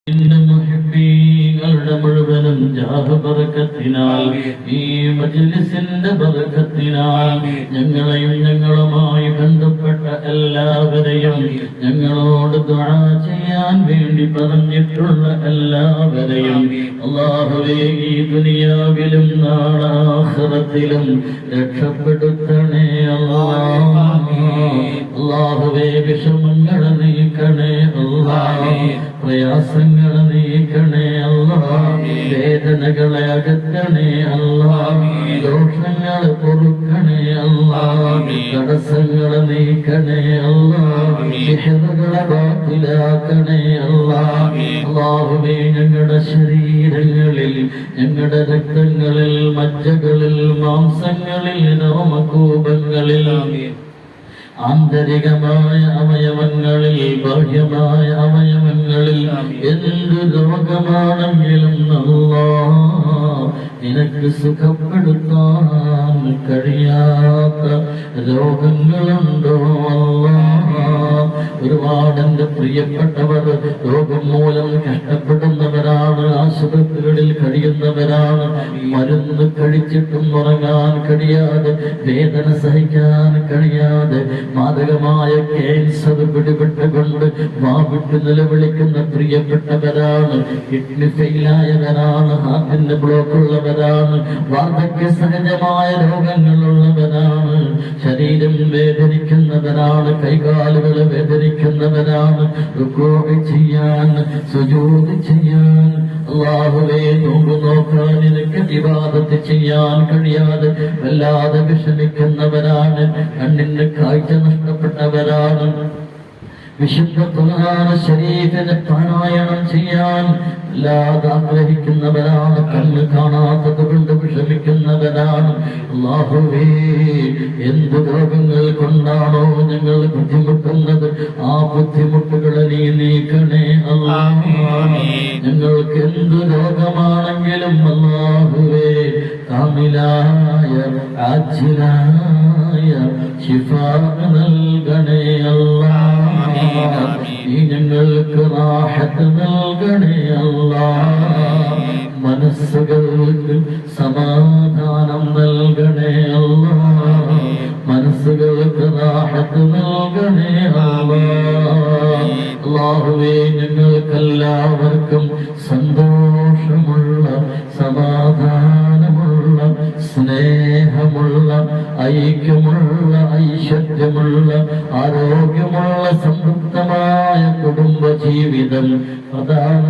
മുഹിബ്ബീങ്ങളുടെ മുഴുവനും ജാഹ് ബർക്കത്തിനാൽ ഈ മജ്ലിസിന്റെ ബർക്കത്തിനാൽ ഞങ്ങളെയും ഞങ്ങളുമായി ബന്ധപ്പെട്ട എല്ലാവരെയും ഞങ്ങളോട് ദുആ ചെയ്യാൻ വേണ്ടി പറഞ്ഞിട്ടുള്ള എല്ലാവരെയും അല്ലാഹുവേ ഈ ദുനിയാവിലും നാളെ ആഖിറത്തിലും രക്ഷപ്പെടുത്തണേ അല്ലാഹുവേ വിഷമങ്ങൾ നീക്കണേ അല്ലാഹ് പ്രയാസങ്ങൾ നീക്കണേ അല്ലാഹ് വേദനകളെ അകറ്റണേ അല്ലാഹ് ദോഷങ്ങൾ പൊറുക്കണേ അല്ലാഹ് തടസ്സങ്ങൾ നീക്കണേ അല്ലാഹ് സിഹ്റുകളെ ബാത്തിലാക്കണേ അല്ലാഹ് അല്ലാഹുവേ ഞങ്ങളുടെ ശരീരങ്ങളിൽ ഞങ്ങളുടെ രക്തങ്ങളിൽ മജ്ജകളിൽ മാംസങ്ങളിൽ രോമകൂപങ്ങളിൽ ആന്തരികമായ അവയവങ്ങളിൽ ബാഹ്യമായ അവയവങ്ങളിൽ എന്ത് രോഗമാണെങ്കിലും അല്ലാഹ് നിനക്ക് സുഖപ്പെടുത്താൻ കഴിയാത്ത രോഗങ്ങളുണ്ടോ അല്ലാഹ് ഒരുപാട് എന്റെ പ്രിയപ്പെട്ടവർ രോഗം മൂലം കഷ്ടപ്പെടുന്നവരാണ്, ആശുപത്രികളിൽ കഴിയുന്നവരാണ്, മരുന്ന് കഴിച്ചിട്ടും ഉറങ്ങാൻ കഴിയാതെ വേദന സഹിക്കാൻ കഴിയാതെ മാരകമായ ക്യാൻസർ പിടിപെട്ടുകൊണ്ട് വാവിട്ട് നിലവിളിക്കുന്ന പ്രിയപ്പെട്ടവരാണ്, കിഡ്നി ഫെയിലായവരാണ്, ഹാർട്ടിന്റെ ബ്ലോക്ക് ഉള്ളവരാണ്, വാർദ്ധക്യ സഹജമായ രോഗങ്ങളുള്ളവരാണ്, ശരീരം വേദനിക്കുന്നവരാണ്, കൈകാലുകൾ വേദനിക്കുന്നവരാണ്, റുകൂഅ് ചെയ്യാൻ സുജൂദ് ചെയ്യാൻ അല്ലാഹുവേ നോമ്പ് നോക്കാൻ നിനക്ക് ഇബാദത്ത് ചെയ്യാൻ കഴിയാതെ വല്ലാതെ വിഷമിക്കുന്നവരാണ്, കണ്ണിന്റെ കാഴ്ച നഷ്ടപ്പെട്ടവരാണ്, വിശുദ്ധ ഖുർആൻ ശരീഫിനെ പാരായണം ചെയ്യാൻ വല്ലാതെ ആഗ്രഹിക്കുന്നവരാണ്, കണ്ണ് കാണാത്തത് കൊണ്ട് വിഷമിക്കുന്നവരാണ്. അല്ലാഹുവേ എന്ത് രോഗങ്ങൾ കൊണ്ടാണോ ഞങ്ങൾ ബുദ്ധിമുട്ടുന്നത് ആ ബുദ്ധിമുട്ടുകളെ നീ നീക്കണേ അല്ലാഹ്. ഞങ്ങൾക്ക് എന്ത് രോഗമാണെങ്കിലും അല്ലാഹുവേ കാമിലായ ആജിലായ ശിഫാ നൽകണേ അല്ലാഹ്. നീ ഞങ്ങൾക്ക് റാഹത്ത് നൽകണേ അല്ലാഹ്. മനസ്സുകൾക്ക് സമാധാനം നൽകണേ അല്ലാഹ്. മനസ്സുകൾക്ക് റാഹത്ത് നൽകണേ അല്ലാഹ്. അല്ലാഹുവേ ഞങ്ങൾക്കെല്ലാവർക്കും സന്തോഷമുള്ള സമാധാനമുള്ള സ്നേഹമുള്ള ഐക്യമുള്ള ഐശ്വര്യമുള്ള ആരോഗ്യമുള്ള സംതൃപ്തമായ കുടുംബ ജീവിതം പ്രധാന